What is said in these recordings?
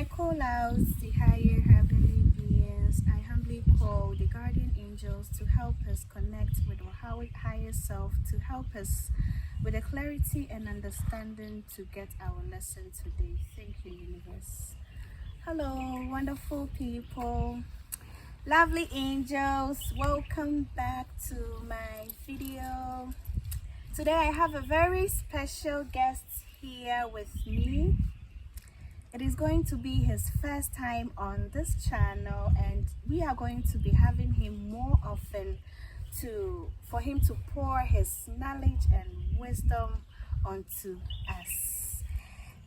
I call out the higher heavenly beings. I humbly call the guardian angels to help us connect with our higher self, to help us with the clarity and understanding to get our lesson today. Thank you, universe. Hello, wonderful people, lovely angels. Welcome back to my video. Today I have a very special guest here with me. It is going to be his first time on this channel, and we are going to be having him more often for him to pour his knowledge and wisdom onto us.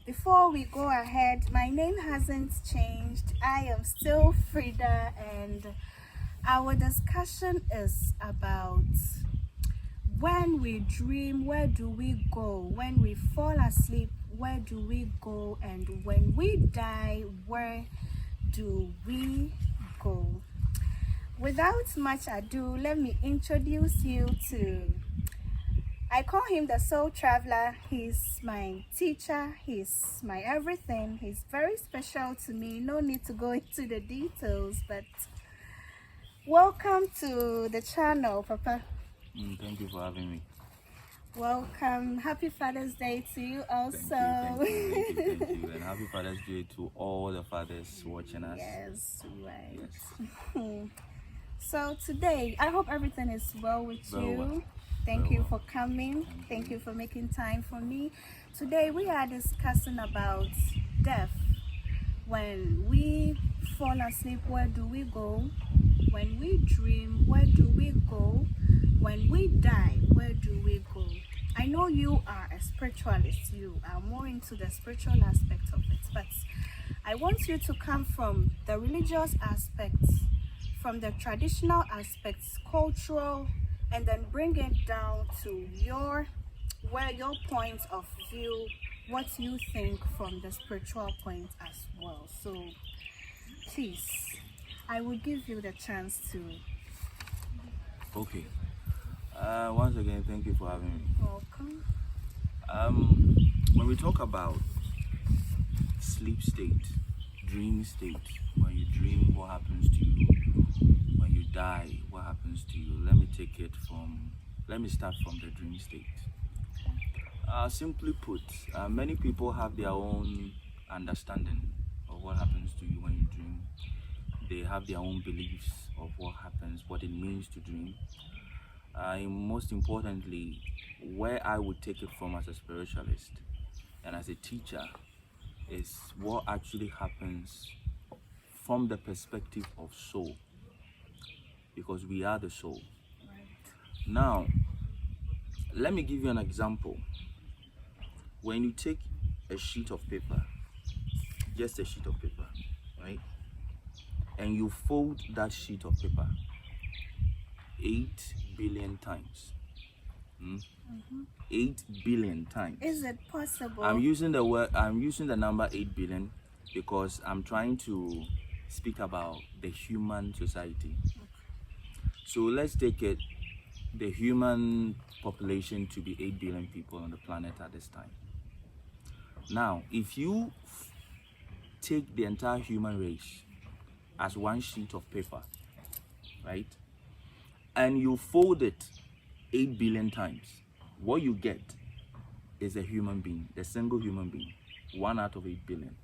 Before we go ahead, my name hasn't changed. I am still Frida, and our discussion is about when we dream, where do we go? When we fall asleep, where do we go? And when we die, where do we go? Without much ado, let me introduce you to, I call him the soul traveler. He's my teacher, he's my everything. He's very special to me. No need to go into the details, but welcome to the channel, Papa. Thank you for having me. Welcome. Happy Father's Day to you also. Thank you. And happy Father's Day to all the fathers watching us. Yes, right. Yes. So today, I hope everything is well with Very you. well. Thank Very you well. for coming. Thank You you. for making time for me. Today we are discussing about death. When we fall asleep, where do we go? When we dream, where do we go? When we die, where do we go? I know you are a spiritualist. You are more into the spiritual aspect of it, but I want you to come from the religious aspects, from the traditional aspects, cultural, and then bring it down to your point of view, what you think from the spiritual point as well. So please, I will give you the chance to. Okay. Once again, thank you for having me. Welcome. When we talk about sleep state, dream state, when you dream, what happens to you? When you die, what happens to you? Let me start from the dream state. Simply put, many people have their own understanding of what happens to you when you dream. They have their own beliefs of what happens, what it means to dream. Most importantly, where I would take it from as a spiritualist and as a teacher is what actually happens from the perspective of soul, because we are the soul. Right. Now, let me give you an example. When you take a sheet of paper, just a sheet of paper, right, and you fold that sheet of paper 8 billion times. 8 billion times. Is it possible? I'm using the number 8 billion because I'm trying to speak about the human society. So let's take it, the human population to be 8 billion people on the planet at this time. Now, if you take the entire human race as one sheet of paper, right, and you fold it 8 billion times, what you get is a human being, a single human being, 1 out of 8 billion.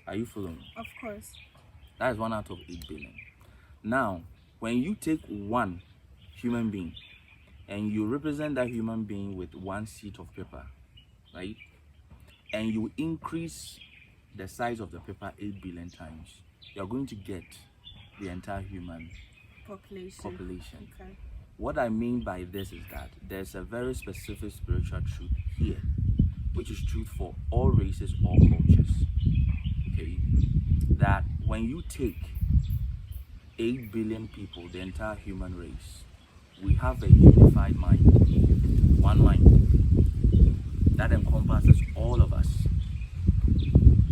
Are you following me? Of course. That is 1 out of 8 billion. Now, when you take one human being and you represent that human being with one sheet of paper, right, and you increase the size of the paper 8 billion times, you're going to get the entire human population. Okay. What I mean by this is that there's a very specific spiritual truth here, which is truth for all races, all cultures. Okay, that when you take 8 billion people, the entire human race, we have a unified mind, one mind that encompasses all of us.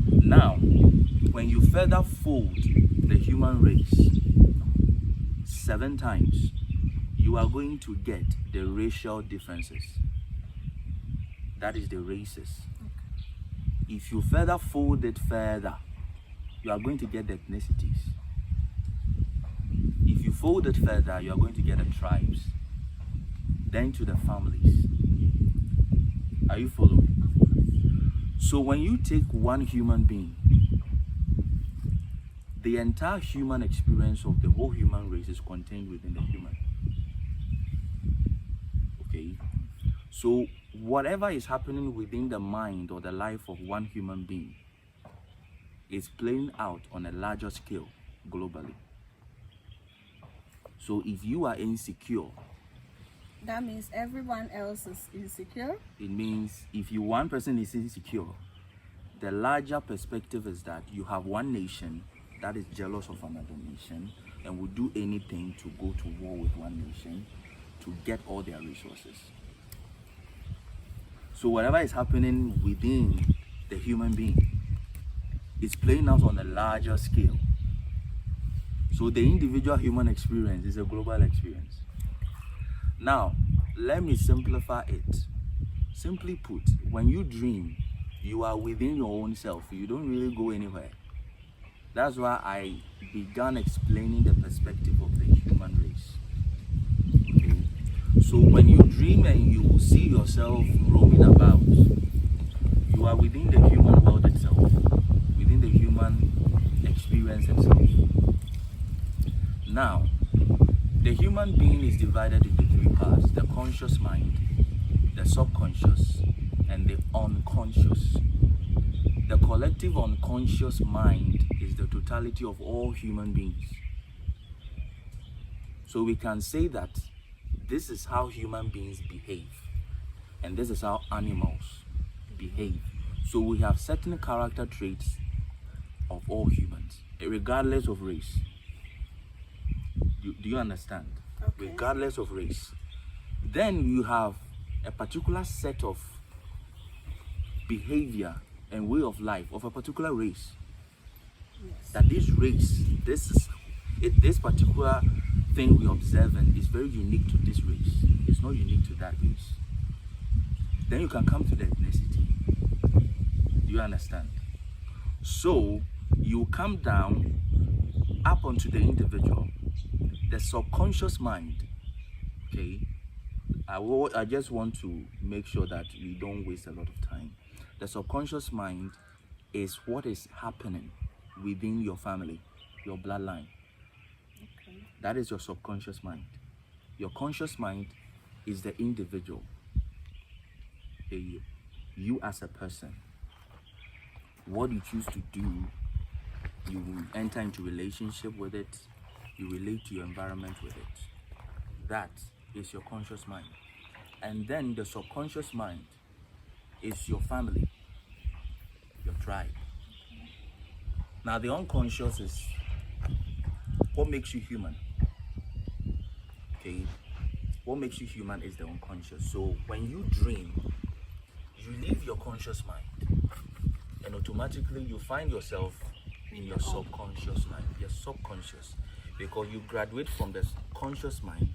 Now, when you further fold the human race 7 times, you are going to get the racial differences. That is the races. if you further fold it further, you are going to get the ethnicities. If you fold it further, you are going to get the tribes, then to the families. Are you following? So when you take one human being, the entire human experience of the whole human race is contained within the human. Okay? So whatever is happening within the mind or the life of one human being is playing out on a larger scale globally. So if you are insecure, That means everyone else is insecure. it means if one person is insecure, the larger perspective is that you have one nation that is jealous of another nation and will do anything to go to war with one nation to get all their resources. So whatever is happening within the human being is playing out on a larger scale. So the individual human experience is a global experience. Now, let me simplify it. Simply put, when you dream, you are within your own self. You don't really go anywhere. That's why I began explaining the perspective of the human race. Okay? So when you dream and you see yourself roaming about, you are within the human world itself, within the human experience itself. Now, the human being is divided into three parts: the conscious mind, the subconscious, and the unconscious. The collective unconscious mind is the totality of all human beings. So we can say that this is how human beings behave, and this is how animals behave. So we have certain character traits of all humans, regardless of race. Do you understand? Okay. Regardless of race. Then you have a particular set of behavior and way of life of a particular race. Yes. That this race, this particular thing we observe is very unique to this race. It's not unique to that race. Then you can come to the ethnicity. Do you understand? So you come down up onto the individual, the subconscious mind. Okay, I just want to make sure that we don't waste a lot of time. The subconscious mind is what is happening within your family, your bloodline. Okay. That is your subconscious mind. Your conscious mind is the individual. You as a person. What you choose to do, you will enter into relationship with it, you relate to your environment with it. That is your conscious mind. And then the subconscious mind is your family, your tribe. Now the unconscious is what makes you human. Okay, what makes you human is the unconscious. So when you dream, you leave your conscious mind and automatically you find yourself in your subconscious mind, your subconscious, because you graduate from the conscious mind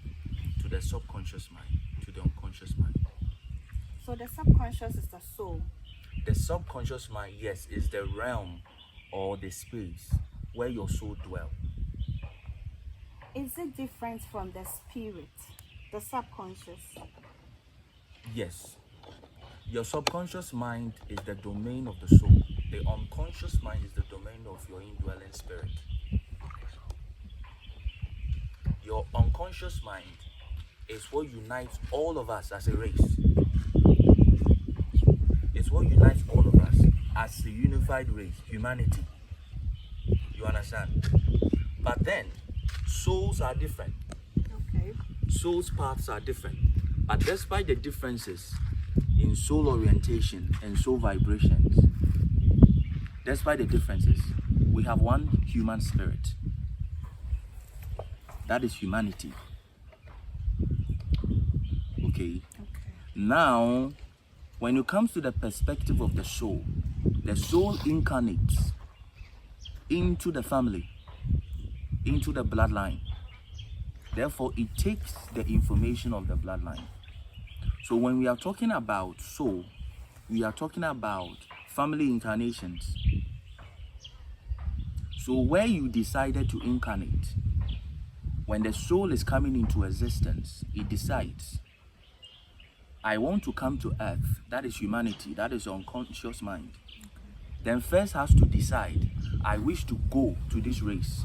to the subconscious mind to the unconscious mind. So the subconscious is the soul. The subconscious mind, yes, is the realm or the space where your soul dwells. Is it different from the spirit, the subconscious? Yes. Your subconscious mind is the domain of the soul. The unconscious mind is the domain of your indwelling spirit. Your unconscious mind is what unites all of us as a race. It's what unites all of us as a unified race, humanity. You understand? But then, souls are different. Okay. Soul's paths are different. But despite the differences in soul orientation and soul vibrations, despite the differences, we have one human spirit. That is humanity. Okay. Now, when it comes to the perspective of the soul incarnates into the family, into the bloodline. Therefore, it takes the information of the bloodline. So when we are talking about soul, we are talking about family incarnations. So where you decided to incarnate, when the soul is coming into existence, it decides, I want to come to earth. That is humanity. That is unconscious mind. Then first has to decide, I wish to go to this race.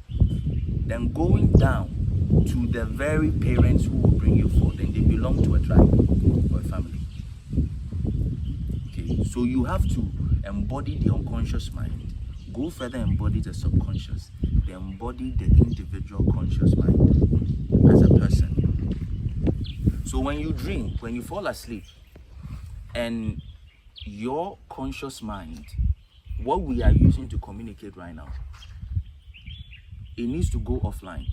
Then going down to the very parents who will bring you forth, and they belong to a tribe or a family. Okay, so you have to embody the unconscious mind. Go further, embody the subconscious. Then embody the individual conscious mind as a person. So when you dream, when you fall asleep, and your conscious mind, what we are using to communicate right now, it needs to go offline.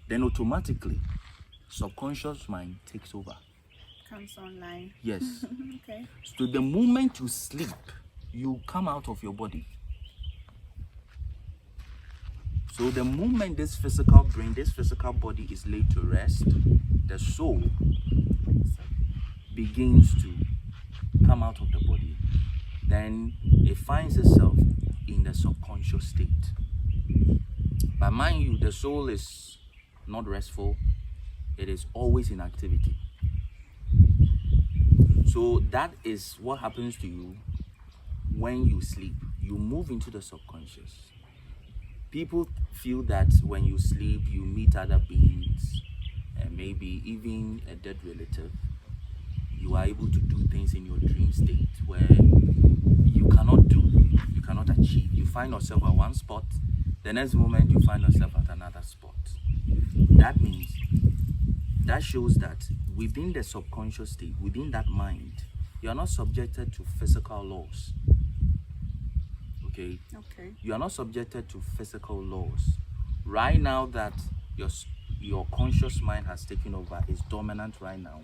Then automatically, subconscious mind takes over. Comes online. Yes. Okay. So the moment you sleep, you come out of your body. So the moment this physical brain, this physical body is laid to rest, the soul begins to come out of the body. Then it finds itself in the subconscious state. But mind you, the soul is not restful. It is always in activity. So that is what happens to you when you sleep. You move into the subconscious. People feel that when you sleep, you meet other beings, and maybe even a dead relative. You are able to do things in your dream state where you cannot do, you cannot achieve. You find yourself at one spot, the next moment you find yourself at another spot. That means, that shows that within the subconscious state, within that mind, you are not subjected to physical laws. Okay? You are not subjected to physical laws. Right now that your conscious mind has taken over, is dominant right now,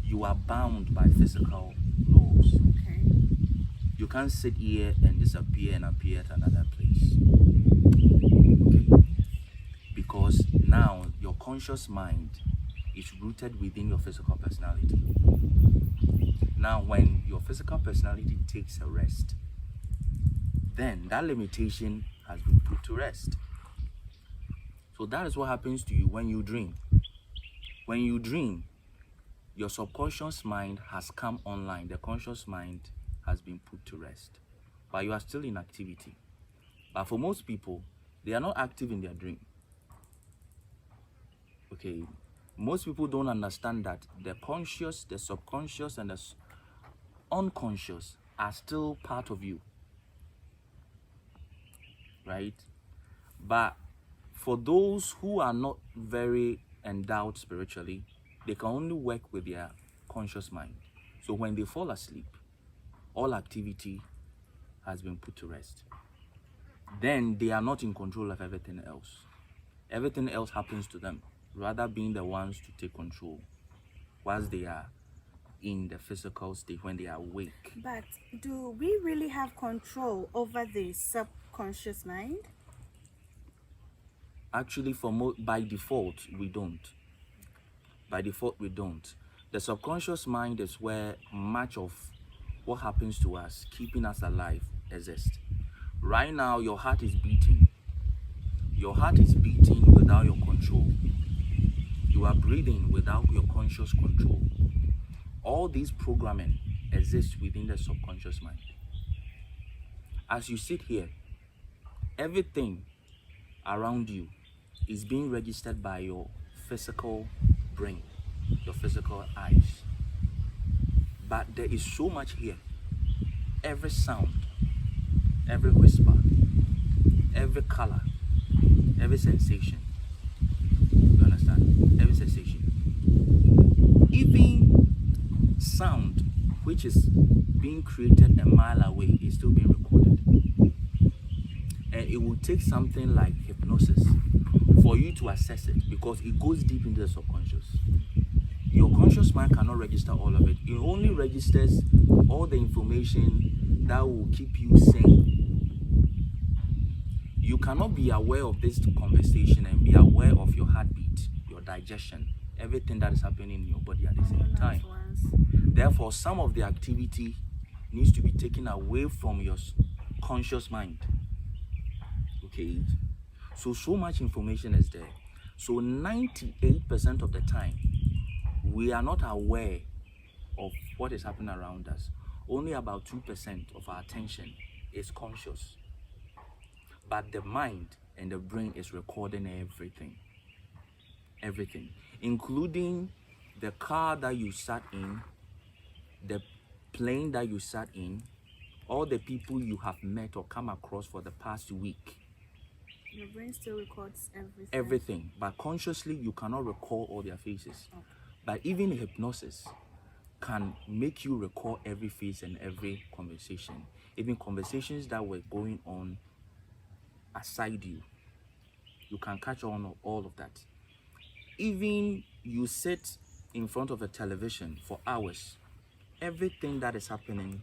you are bound by physical laws. Okay. You can't sit here and disappear and appear at another place. Okay. Because now your conscious mind is rooted within your physical personality. Now when your physical personality takes a rest, then that limitation has been put to rest. So that is what happens to you when you dream. When you dream, your subconscious mind has come online. The conscious mind has been put to rest. But you are still in activity. But for most people, they are not active in their dream. Okay, most people don't understand that the conscious, the subconscious, and the unconscious are still part of you. Right? But for those who are not very endowed spiritually, they can only work with their conscious mind. So when they fall asleep, all activity has been put to rest. Then they are not in control of everything else. Everything else happens to them, rather being the ones to take control whilst they are in the physical state, when they are awake. But do we really have control over the subconscious mind? Actually, by default, we don't. By default, we don't. The subconscious mind is where much of what happens to us, keeping us alive, exists. Right now, your heart is beating. Your heart is beating without your control. You are breathing without your conscious control. All these programming exists within the subconscious mind. As you sit here, everything around you is being registered by your physical brain, your physical eyes. But there is so much here. Every sound, every whisper, every color, every sensation. You understand? Every sensation. Even sound, which is being created a mile away, is still being recorded. And it will take something like hypnosis for you to assess it, because it goes deep into the subconscious. Your conscious mind cannot register all of it. It only registers all the information that will keep you sane. You cannot be aware of this conversation and be aware of your heartbeat, your digestion, everything that is happening in your body at the same time. Therefore, some of the activity needs to be taken away from your conscious mind. Okay, so much information is there. So 98% of the time, we are not aware of what is happening around us. Only about 2% of our attention is conscious. But the mind and the brain is recording everything, including the car that you sat in, the plane that you sat in, all the people you have met or come across for the past week. Your brain still records everything. Everything, but consciously you cannot recall all their faces. Okay. But even hypnosis can make you recall every face and every conversation, even conversations that were going on aside you. You can catch on all of that. Even you sit in front of a television for hours, everything that is happening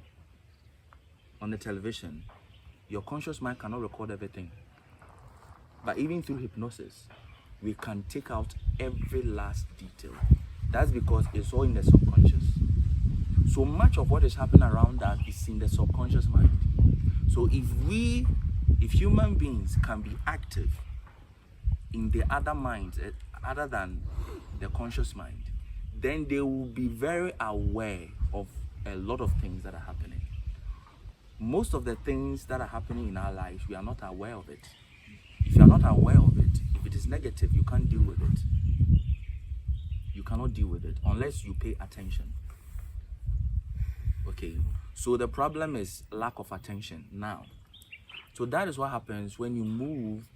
on the television, your conscious mind cannot record everything. But even through hypnosis, we can take out every last detail. That's because it's all in the subconscious. So much of what is happening around us is in the subconscious mind. So if human beings can be active in the other minds other than the conscious mind, then they will be very aware of a lot of things that are happening. Most of the things that are happening in our lives, we are not aware of it. If you are not aware of it, if it is negative, you can't deal with it. You cannot deal with it unless you pay attention. Okay, so the problem is lack of attention now. So that is what happens when you move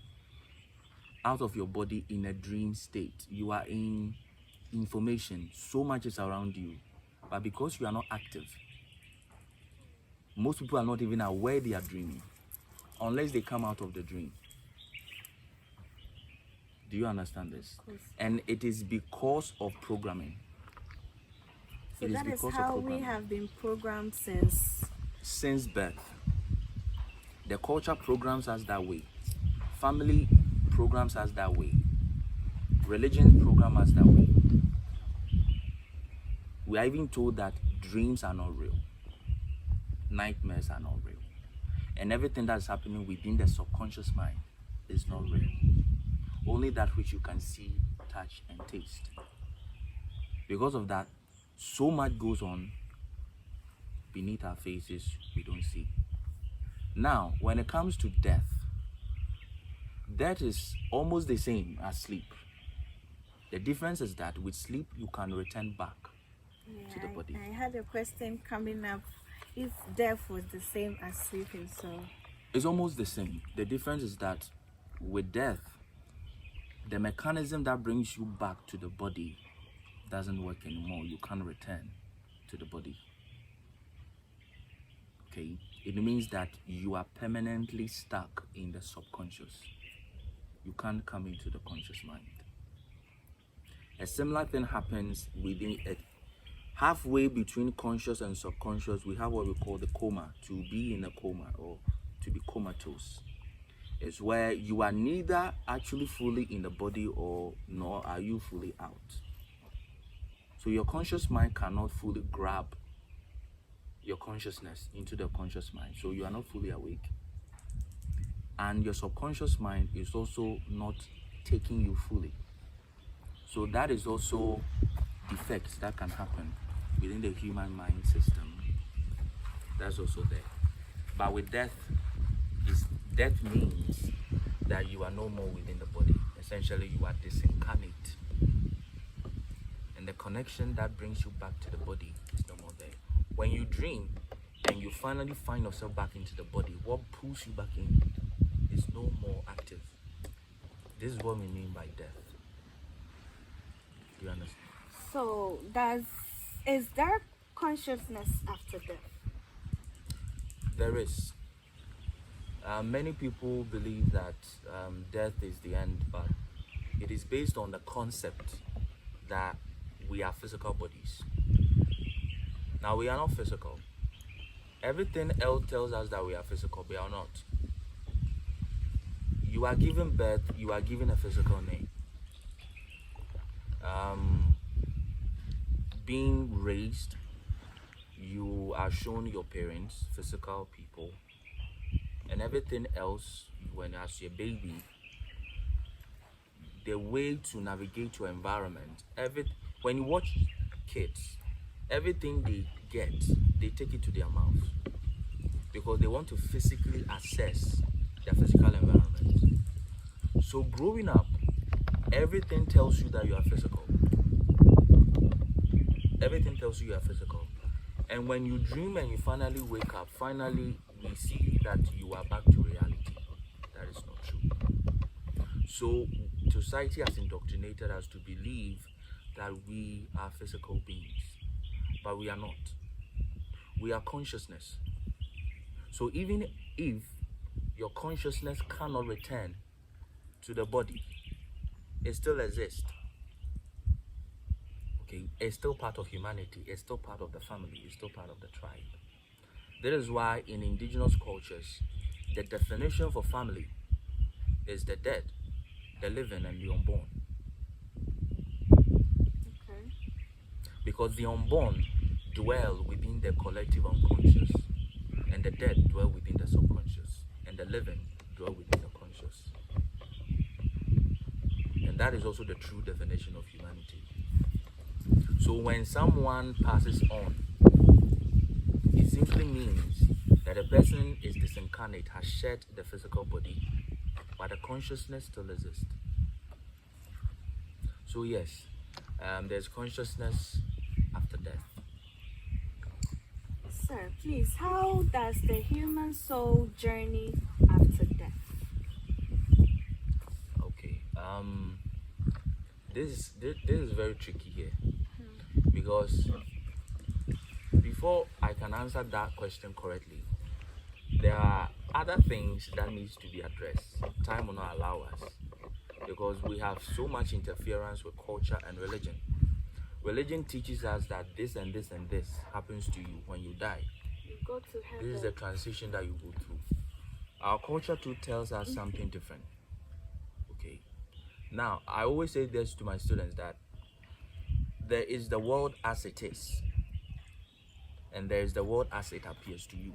out of your body in a dream state. You are in information, so much is around you, but because you are not active, most people are not even aware they are dreaming unless they come out of the dream. Do you understand this? Of course. And it is because of programming. So It is that is because of how we programming. have been programmed since Birth. The culture programs us that way. Family programs us that way. Religion programs us that way. We are even told that dreams are not real. Nightmares are not real. And everything that is happening within the subconscious mind is not real. Only that which you can see, touch, and taste. Because of that, so much goes on beneath our faces we don't see. Now, when it comes to death, that is almost the same as sleep. The difference is that with sleep, you can return back to the body. I had a question coming up. If death was the same as sleeping, so It's almost the same. The difference is that with death, the mechanism that brings you back to the body doesn't work anymore. You can't return to the body. Okay? It means that you are permanently stuck in the subconscious. You can't come into the conscious mind. A similar thing happens within it. Halfway between conscious and subconscious, we have what we call the coma. To be in a coma or to be comatose. It's where you are neither actually fully in the body or nor are you fully out. So your conscious mind cannot fully grab your consciousness into the conscious mind. So you are not fully awake. And your subconscious mind is also not taking you fully. So that is also defects that can happen within the human mind system. That's also there. But with death means that you are no more within the body. Essentially, you are disincarnate. And the connection that brings you back to the body is no more there. When you dream and you finally find yourself back into the body, what pulls you back in is no more active. This is what we mean by death. Do you understand? So is there consciousness after death? There is. Many people believe that death is the end, but it is based on the concept that we are physical bodies. Now, we are not physical. Everything else tells us that we are physical, but we are not. You are given birth, you are given a physical name. Being raised, you are shown your parents, physical people, and everything else. When as a baby, the way to navigate your environment, when you watch kids, everything they get, they take it to their mouth because they want to physically assess their physical environment. So growing up, everything tells you that you are physical. Everything tells you you are physical. And when you dream and you finally wake up, finally we see that you are back to reality. That is not true. So society has indoctrinated us to believe that we are physical beings, but we are not. We are consciousness. So even if your consciousness cannot return to the body, it still exists. Okay, it's still part of humanity, it's still part of the family, it's still part of the tribe. That is why in indigenous cultures, the definition for family is the dead, the living, and the unborn. Okay. Because the unborn dwell within the collective unconscious, and the dead dwell within the subconscious, and the living dwell within the conscious. And that is also the true definition of humanity. So when someone passes on, it simply means that a person is disincarnate, has shed the physical body, but the consciousness still exists. So yes, there's consciousness after death. Sir, please, how does the human soul journey after death? Okay, this is very tricky here, because before I can answer that question correctly, there are other things that needs to be addressed. Time will not allow us, because we have so much interference with culture and religion. Religion teaches us that this and this and this happens to you when you die. You go to heaven. This is the transition that you go through. Our culture too tells us something different. Okay. Now, I always say this to my students, that there is the world as it is, and there is the world as it appears to you.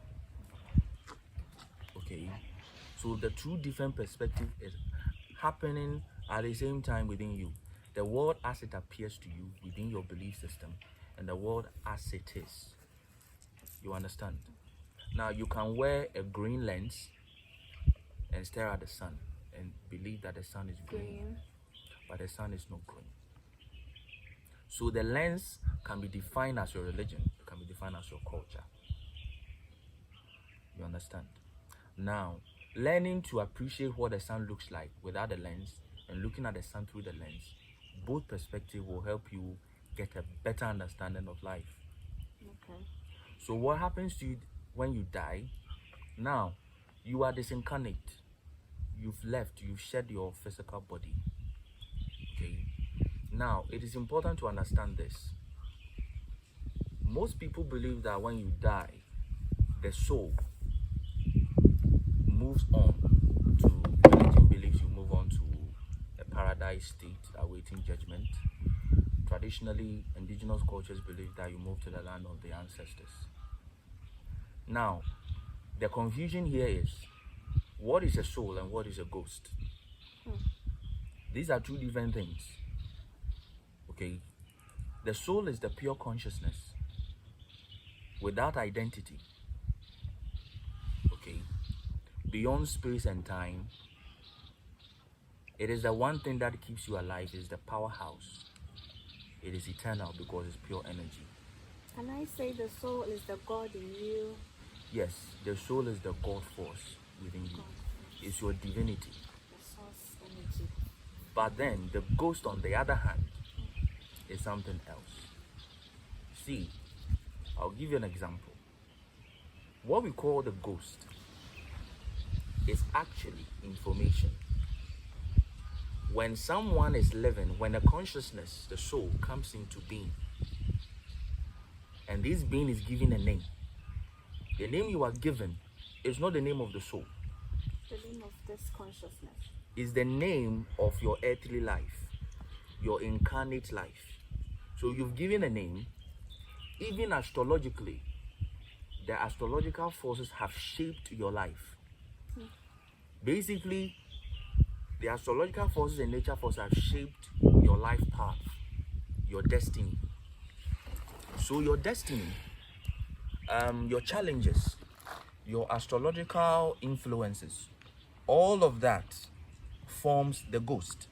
Okay. So the two different perspectives is happening at the same time within you. The world as it appears to you within your belief system, and the world as it is. You understand? Now you can wear a green lens and stare at the sun and believe that the sun is green, but the sun is not green. So the lens can be defined as your religion, can be defined as your culture. You understand? Now, learning to appreciate what the sun looks like without the lens and looking at the sun through the lens, both perspectives will help you get a better understanding of life. Okay. So what happens to you when you die? Now, you are disincarnate. You've left, you've shed your physical body. Okay. Now, it is important to understand this. Most people believe that when you die, the soul moves on to, religion believes you move on to a paradise state awaiting judgment. Traditionally, indigenous cultures believe that you move to the land of the ancestors. Now, the confusion here is, what is a soul and what is a ghost? These are two different things. Okay? The soul is the pure consciousness without identity. Okay? Beyond space and time. It is the one thing that keeps you alive, is the powerhouse. It is eternal because it's pure energy. Can I say the soul is the God in you? Yes, the soul is the God force within you. It's your divinity. The source energy. But then the ghost, on the other hand, is something else. See, I'll give you an example. What we call the ghost is actually information. When someone is living, when the consciousness, the soul, comes into being, and this being is given a name, the name you are given is not the name of the soul. The name of this consciousness. It's the name of your earthly life, your incarnate life. So you've given a name. Even astrologically, the astrological forces have shaped your life. Basically, the astrological forces and nature forces have shaped your life path, your destiny. So your destiny, your challenges, your astrological influences, all of that forms the ghost.